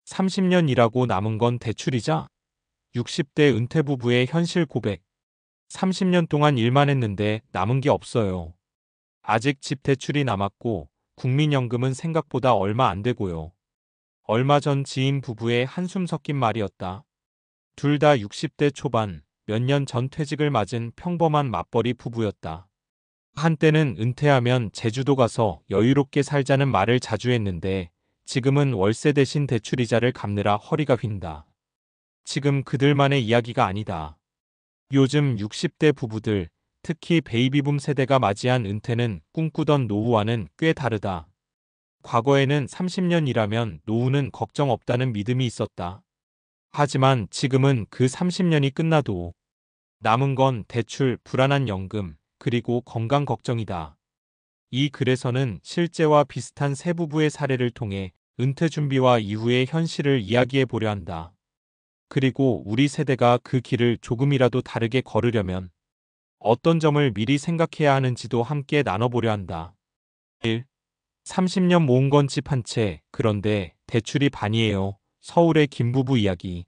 30년 일하고 남은 건 대출이자? 60대 은퇴 부부의 현실 고백. 30년 동안 일만 했는데 남은 게 없어요. 아직 집 대출이 남았고 국민연금은 생각보다 얼마 안 되고요. 얼마 전 지인 부부의 한숨 섞인 말이었다. 둘 다 60대 초반, 몇 년 전 퇴직을 맞은 평범한 맞벌이 부부였다. 한때는 은퇴하면 제주도 가서 여유롭게 살자는 말을 자주 했는데 지금은 월세 대신 대출이자를 갚느라 허리가 휜다. 지금 그들만의 이야기가 아니다. 요즘 60대 부부들, 특히 베이비붐 세대가 맞이한 은퇴는 꿈꾸던 노후와는 꽤 다르다. 과거에는 30년 일하면 노후는 걱정 없다는 믿음이 있었다. 하지만 지금은 그 30년이 끝나도 남은 건 대출, 불안한 연금, 그리고 건강 걱정이다. 이 글에서는 실제와 비슷한 세 부부의 사례를 통해 은퇴 준비와 이후의 현실을 이야기해 보려 한다. 그리고 우리 세대가 그 길을 조금이라도 다르게 걸으려면 어떤 점을 미리 생각해야 하는지도 함께 나눠보려 한다. 1. 30년 모은 건 집 한 채, 그런데 대출이 반이에요. 서울의 김부부 이야기.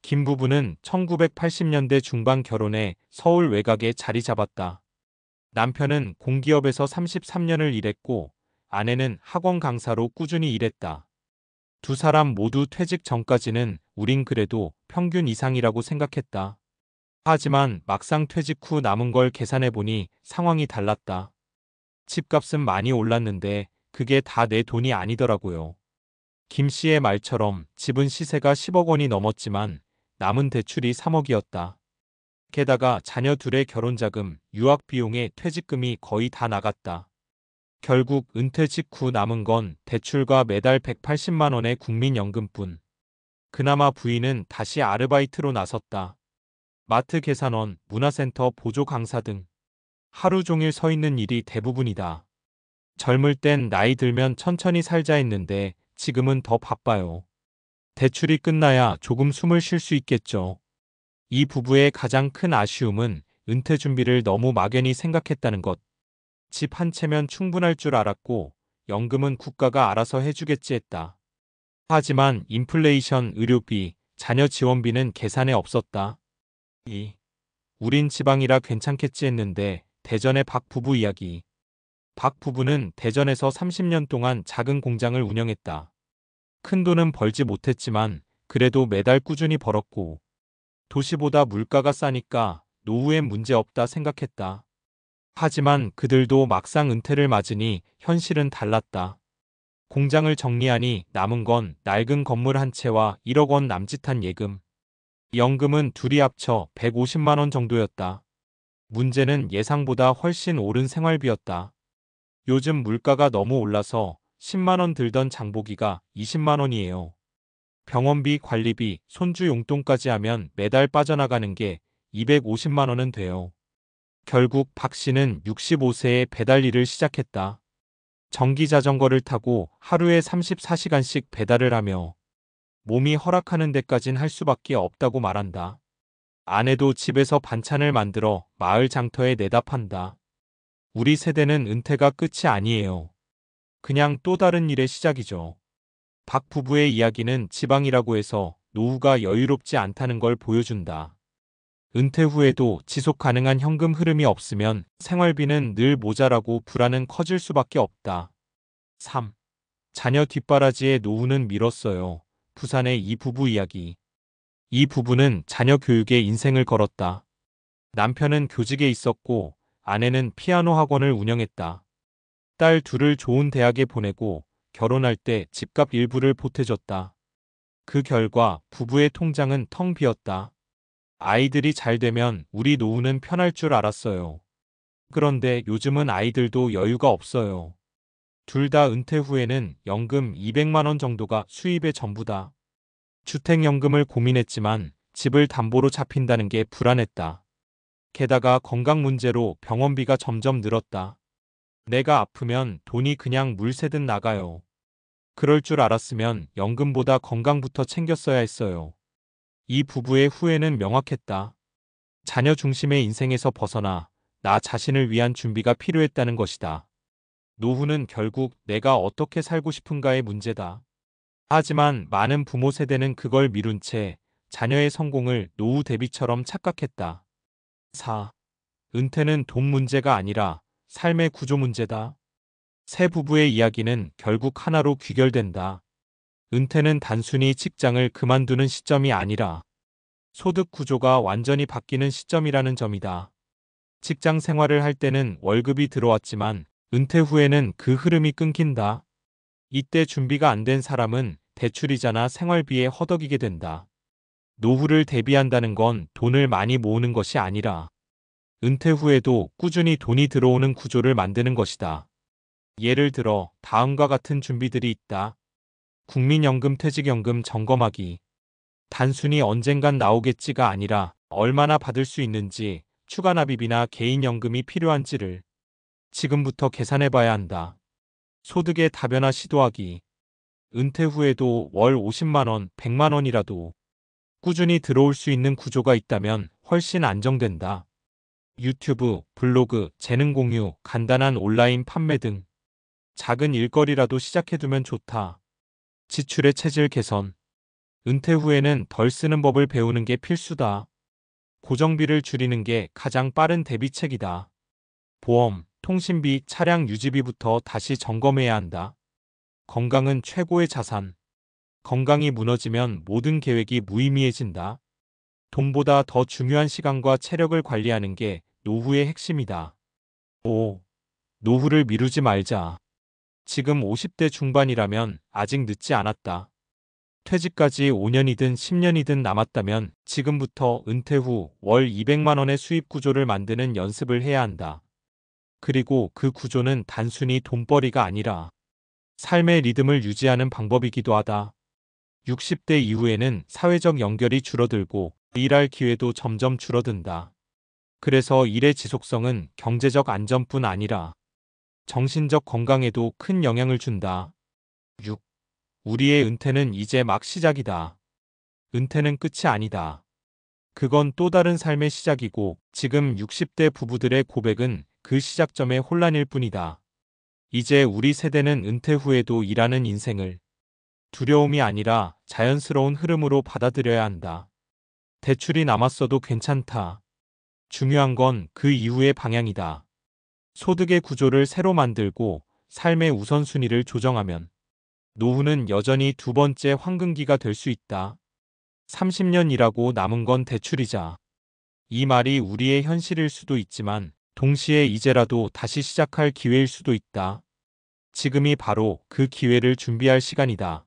김부부는 1980년대 중반 결혼해 서울 외곽에 자리 잡았다. 남편은 공기업에서 33년을 일했고 아내는 학원 강사로 꾸준히 일했다. 두 사람 모두 퇴직 전까지는 우린 그래도 평균 이상이라고 생각했다. 하지만 막상 퇴직 후 남은 걸 계산해보니 상황이 달랐다. 집값은 많이 올랐는데 그게 다 내 돈이 아니더라고요. 김 씨의 말처럼 집은 시세가 10억 원이 넘었지만 남은 대출이 3억이었다. 게다가 자녀 둘의 결혼자금, 유학 비용에 퇴직금이 거의 다 나갔다. 결국 은퇴 직후 남은 건 대출과 매달 180만 원의 국민연금뿐. 그나마 부인은 다시 아르바이트로 나섰다. 마트 계산원, 문화센터 보조 강사 등 하루 종일 서 있는 일이 대부분이다. 젊을 땐 나이 들면 천천히 살자 했는데 지금은 더 바빠요. 대출이 끝나야 조금 숨을 쉴 수 있겠죠. 이 부부의 가장 큰 아쉬움은 은퇴 준비를 너무 막연히 생각했다는 것. 집 한 채면 충분할 줄 알았고 연금은 국가가 알아서 해주겠지 했다. 하지만 인플레이션, 의료비, 자녀 지원비는 계산에 없었다. 2. 우린 지방이라 괜찮겠지 했는데 대전의 박 부부 이야기. 박 부부는 대전에서 30년 동안 작은 공장을 운영했다. 큰 돈은 벌지 못했지만 그래도 매달 꾸준히 벌었고 도시보다 물가가 싸니까 노후엔 문제 없다 생각했다. 하지만 그들도 막상 은퇴를 맞으니 현실은 달랐다. 공장을 정리하니 남은 건 낡은 건물 한 채와 1억 원 남짓한 예금. 연금은 둘이 합쳐 150만 원 정도였다. 문제는 예상보다 훨씬 오른 생활비였다. 요즘 물가가 너무 올라서 10만 원 들던 장보기가 20만 원이에요. 병원비, 관리비, 손주 용돈까지 하면 매달 빠져나가는 게 250만 원은 돼요. 결국 박 씨는 65세에 배달 일을 시작했다. 전기 자전거를 타고 하루에 34시간씩 배달을 하며 몸이 허락하는 데까진 할 수밖에 없다고 말한다. 아내도 집에서 반찬을 만들어 마을 장터에 내다 판다. 우리 세대는 은퇴가 끝이 아니에요. 그냥 또 다른 일의 시작이죠. 박 부부의 이야기는 지방이라고 해서 노후가 여유롭지 않다는 걸 보여준다. 은퇴 후에도 지속 가능한 현금 흐름이 없으면 생활비는 늘 모자라고 불안은 커질 수밖에 없다. 3. 자녀 뒷바라지에 노후는 미뤘어요. 부산의 이 부부 이야기. 이 부부는 자녀 교육에 인생을 걸었다. 남편은 교직에 있었고 아내는 피아노 학원을 운영했다. 딸 둘을 좋은 대학에 보내고 결혼할 때 집값 일부를 보태줬다. 그 결과 부부의 통장은 텅 비었다. 아이들이 잘 되면 우리 노후는 편할 줄 알았어요. 그런데 요즘은 아이들도 여유가 없어요. 둘 다 은퇴 후에는 연금 200만 원 정도가 수입의 전부다. 주택연금을 고민했지만 집을 담보로 잡힌다는 게 불안했다. 게다가 건강 문제로 병원비가 점점 늘었다. 내가 아프면 돈이 그냥 물 새듯 나가요. 그럴 줄 알았으면 연금보다 건강부터 챙겼어야 했어요. 이 부부의 후회는 명확했다. 자녀 중심의 인생에서 벗어나 나 자신을 위한 준비가 필요했다는 것이다. 노후는 결국 내가 어떻게 살고 싶은가의 문제다. 하지만 많은 부모 세대는 그걸 미룬 채 자녀의 성공을 노후 대비처럼 착각했다. 4. 은퇴는 돈 문제가 아니라 삶의 구조 문제다. 세 부부의 이야기는 결국 하나로 귀결된다. 은퇴는 단순히 직장을 그만두는 시점이 아니라 소득 구조가 완전히 바뀌는 시점이라는 점이다. 직장 생활을 할 때는 월급이 들어왔지만 은퇴 후에는 그 흐름이 끊긴다. 이때 준비가 안 된 사람은 대출이자나 생활비에 허덕이게 된다. 노후를 대비한다는 건 돈을 많이 모으는 것이 아니라 은퇴 후에도 꾸준히 돈이 들어오는 구조를 만드는 것이다. 예를 들어 다음과 같은 준비들이 있다. 국민연금 퇴직연금 점검하기. 단순히 언젠간 나오겠지가 아니라 얼마나 받을 수 있는지, 추가 납입이나 개인연금이 필요한지를 지금부터 계산해봐야 한다. 소득의 다변화 시도하기. 은퇴 후에도 월 50만 원, 100만 원이라도 꾸준히 들어올 수 있는 구조가 있다면 훨씬 안정된다. 유튜브, 블로그, 재능 공유, 간단한 온라인 판매 등 작은 일거리라도 시작해두면 좋다. 지출의 체질 개선. 은퇴 후에는 덜 쓰는 법을 배우는 게 필수다. 고정비를 줄이는 게 가장 빠른 대비책이다. 보험, 통신비, 차량 유지비부터 다시 점검해야 한다. 건강은 최고의 자산. 건강이 무너지면 모든 계획이 무의미해진다. 돈보다 더 중요한 시간과 체력을 관리하는 게 노후의 핵심이다. 5. 노후를 미루지 말자. 지금 50대 중반이라면 아직 늦지 않았다. 퇴직까지 5년이든 10년이든 남았다면 지금부터 은퇴 후 월 200만 원의 수입 구조를 만드는 연습을 해야 한다. 그리고 그 구조는 단순히 돈벌이가 아니라 삶의 리듬을 유지하는 방법이기도 하다. 60대 이후에는 사회적 연결이 줄어들고 일할 기회도 점점 줄어든다. 그래서 일의 지속성은 경제적 안전뿐 아니라 정신적 건강에도 큰 영향을 준다. 6. 우리의 은퇴는 이제 막 시작이다. 은퇴는 끝이 아니다. 그건 또 다른 삶의 시작이고 지금 60대 부부들의 고백은 그 시작점의 혼란일 뿐이다. 이제 우리 세대는 은퇴 후에도 일하는 인생을 두려움이 아니라 자연스러운 흐름으로 받아들여야 한다. 대출이 남았어도 괜찮다. 중요한 건 그 이후의 방향이다. 소득의 구조를 새로 만들고 삶의 우선순위를 조정하면 노후는 여전히 두 번째 황금기가 될 수 있다. 30년 일하고 남은 건 대출이자. 이 말이 우리의 현실일 수도 있지만 동시에 이제라도 다시 시작할 기회일 수도 있다. 지금이 바로 그 기회를 준비할 시간이다.